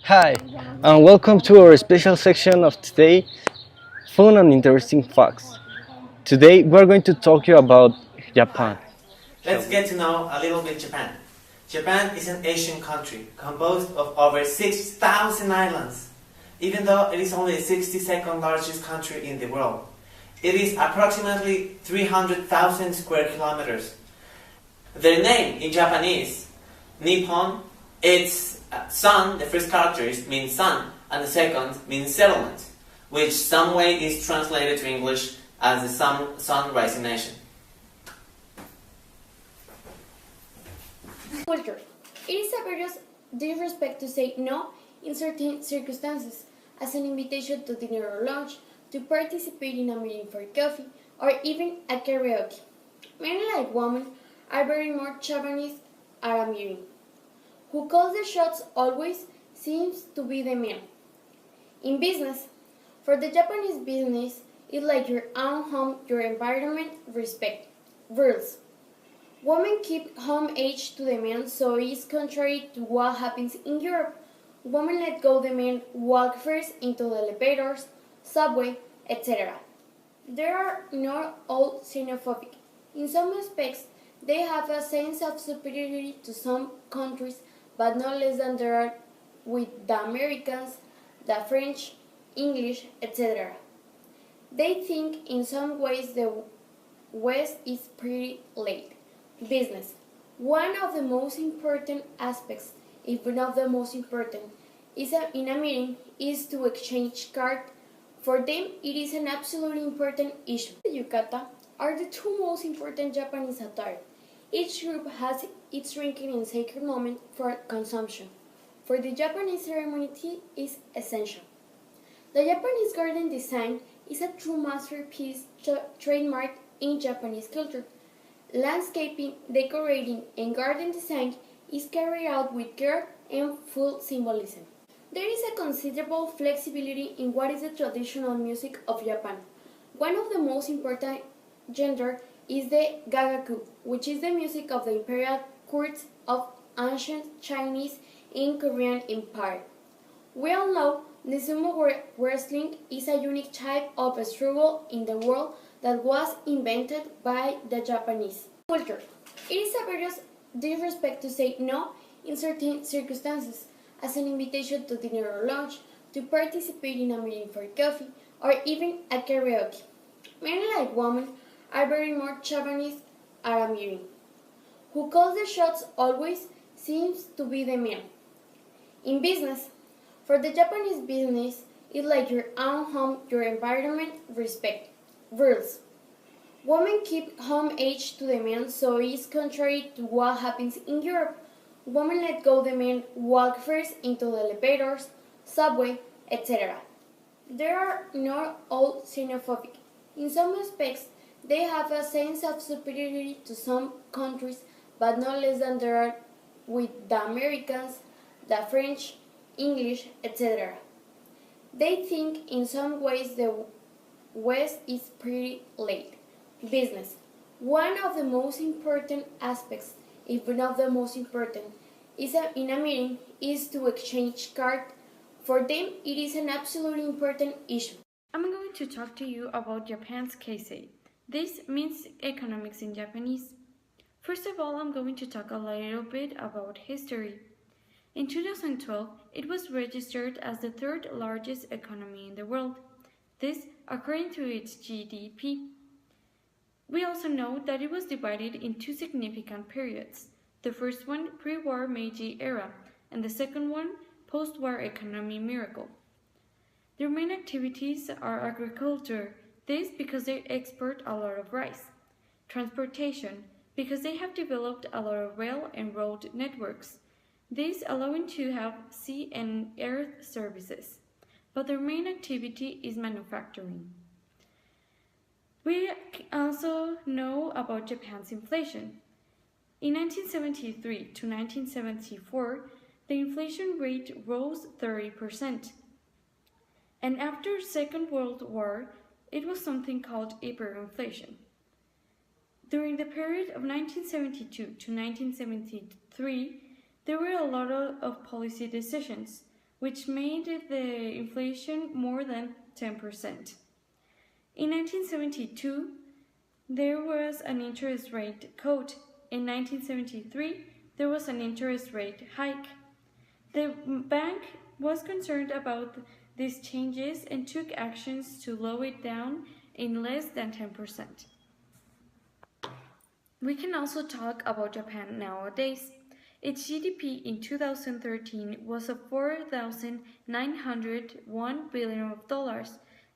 Hi, and welcome to our special section of today, fun and interesting facts. Today we're going to talk you about Japan. Let's get to know a little bit Japan. Japan is an Asian country composed of over 6,000 islands. Even though it is only the 62nd largest country in the world, it is approximately 300,000 square kilometers. Their name in Japanese, Nippon, it's sun, the first character means sun, and the second means settlement, which some way is translated to English as the sun rising nation. Culture. It is a serious disrespect to say no in certain circumstances, as an invitation to dinner or lunch, to participate in a meeting for coffee, or even a karaoke. Men like women are very more Japanese at a meeting. Who calls the shots always seems to be the man. In business, for the Japanese business, it's like your own home, your environment, respect. Rules. Women keep home age to the men, so it's contrary to what happens in Europe. Women let go the men walk first into the elevators, subway, etc. They are not all xenophobic. In some aspects, they have a sense of superiority to some countries, but not less than they are with the Americans, the French, English, etc. They think in some ways the West is pretty late. Business. One of the most important aspects, if not the most important, in a meeting is to exchange cards. For them, it is an absolutely important issue. The yukata are the two most important Japanese attire. Each group has its drinking and sacred moment for consumption. For the Japanese ceremony, tea is essential. The Japanese garden design is a true masterpiece trademark in Japanese culture. Landscaping, decorating, and garden design is carried out with care and full symbolism. There is a considerable flexibility in what is the traditional music of Japan. One of the most important genre is the gagaku, which is the music of the imperial courts of ancient Chinese and Korean empire. We all know the sumo wrestling is a unique type of struggle in the world that was invented by the Japanese. Culture. It is a serious disrespect to say no in certain circumstances, as an invitation to dinner or lunch, to participate in a meeting for coffee, or even a karaoke. Men like women are very more Japanese at a meeting. Who calls the shots always seems to be the man. In business, for the Japanese business, it's like your own home, your environment, respect. Rules. Women keep home age to the men, so it's contrary to what happens in Europe. Women let go the men walk first into the elevators, subway, etc. They are not all xenophobic. In some aspects, they have a sense of superiority to some countries, but not less than they are with the Americans, the French, English, etc. They think in some ways the West is pretty late. Business. One of the most important aspects, if not the most important, in a meeting is to exchange cards. For them, it is an absolutely important issue. I'm going to talk to you about Japan's Keisei. This means economics in Japanese. First of all, I'm going to talk a little bit about history. In 2012, it was registered as the third largest economy in the world. This according to its GDP. We also know that it was divided in two significant periods. The first one, pre-war Meiji era, and the second one, post-war economy miracle. Their main activities are agriculture, this because they export a lot of rice. Transportation, because they have developed a lot of rail and road networks, this allowing to have sea and air services. But their main activity is manufacturing. We also know about Japan's inflation. In 1973 to 1974, the inflation rate rose 30%. And after the Second World War, it was something called hyperinflation. During the period of 1972 to 1973, there were a lot of policy decisions, which made the inflation more than 10%. In 1972, there was an interest rate cut. In 1973, there was an interest rate hike. The bank was concerned about these changes and took actions to lower it down in less than 10%. We can also talk about Japan nowadays. Its GDP in 2013 was of $4,901 billion.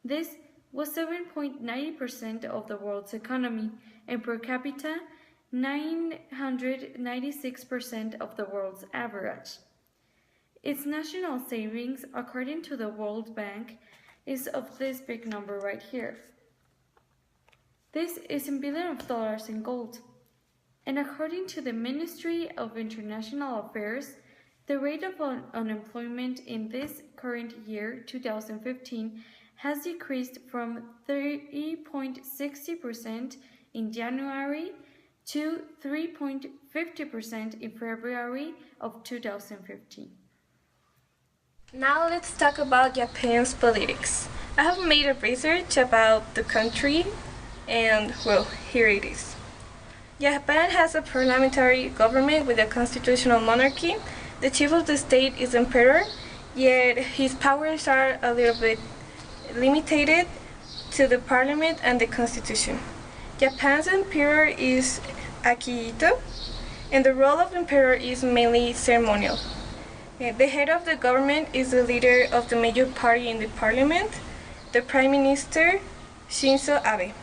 This was 7.90% of the world's economy, and per capita, 996% of the world's average. Its national savings, according to the World Bank, is of this big number right here. This is in billions of dollars in gold. And according to the Ministry of International Affairs, the rate of unemployment in this current year, 2015, has decreased from 3.60% in January to 3.50% in February of 2015. Now let's talk about Japan's politics. I have made a research about the country and, well, here it is. Japan has a parliamentary government with a constitutional monarchy. The chief of the state is emperor, yet his powers are a little bit limited to the parliament and the constitution. Japan's emperor is Akihito, and the role of emperor is mainly ceremonial. The head of the government is the leader of the major party in the parliament, the Prime Minister Shinzo Abe.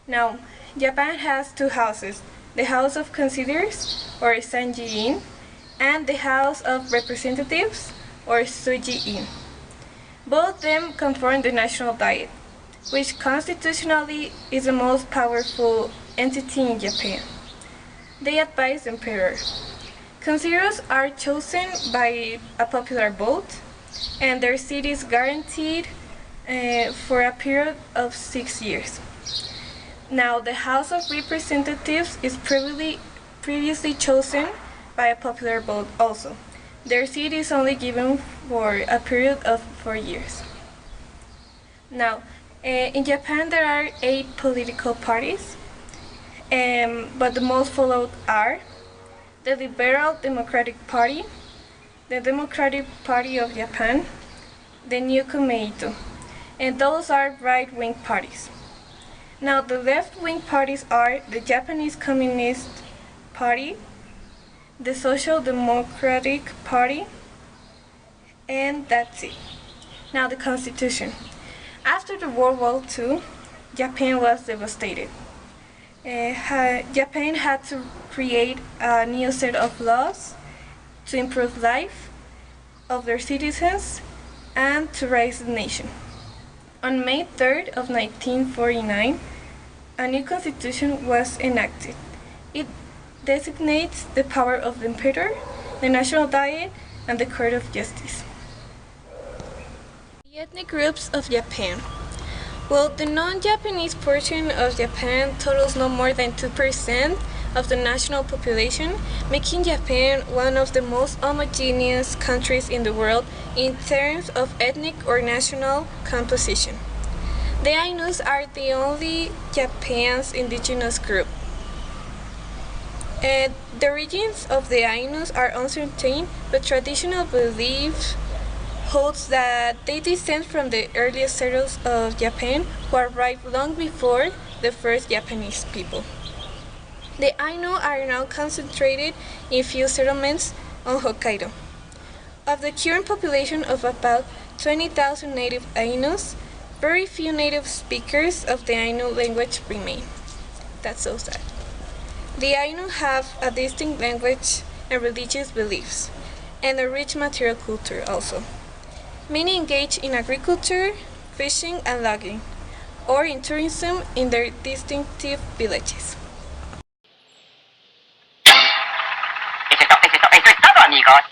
Now, Japan has two houses, the House of Councilors, or Sanji-in, and the House of Representatives, or Suji-in. Both them conform the National Diet, which constitutionally is the most powerful entity in Japan. They advise the emperor. Councilors are chosen by a popular vote, and their seat is guaranteed for a period of 6 years. Now, the House of Representatives is previously chosen by a popular vote also. Their seat is only given for a period of 4 years. Now, in Japan there are 8 political parties, but the most followed are the Liberal Democratic Party, the Democratic Party of Japan, the New Komeito, and those are right-wing parties. Now, the left-wing parties are the Japanese Communist Party, the Social Democratic Party, and that's it. Now, the Constitution. After the World War II, Japan was devastated. Japan had to create a new set of laws to improve life of their citizens and to raise the nation. On May 3rd of 1949, a new constitution was enacted. It designates the power of the emperor, the National Diet, and the Court of Justice. The ethnic groups of Japan. Well, the non-Japanese portion of Japan totals no more than 2% of the national population, making Japan one of the most homogeneous countries in the world in terms of ethnic or national composition. The Ainus are the only Japan's indigenous group. The origins of the Ainus are uncertain, but traditional belief holds that they descend from the earliest settlers of Japan who arrived long before the first Japanese people. The Ainu are now concentrated in few settlements on Hokkaido. Of the current population of about 20,000 native Ainus, very few native speakers of the Ainu language remain. That's so sad. The Ainu have a distinct language and religious beliefs, and a rich material culture also. Many engage in agriculture, fishing, and logging, or in tourism in their distinctive villages. Eso es todo, amigos.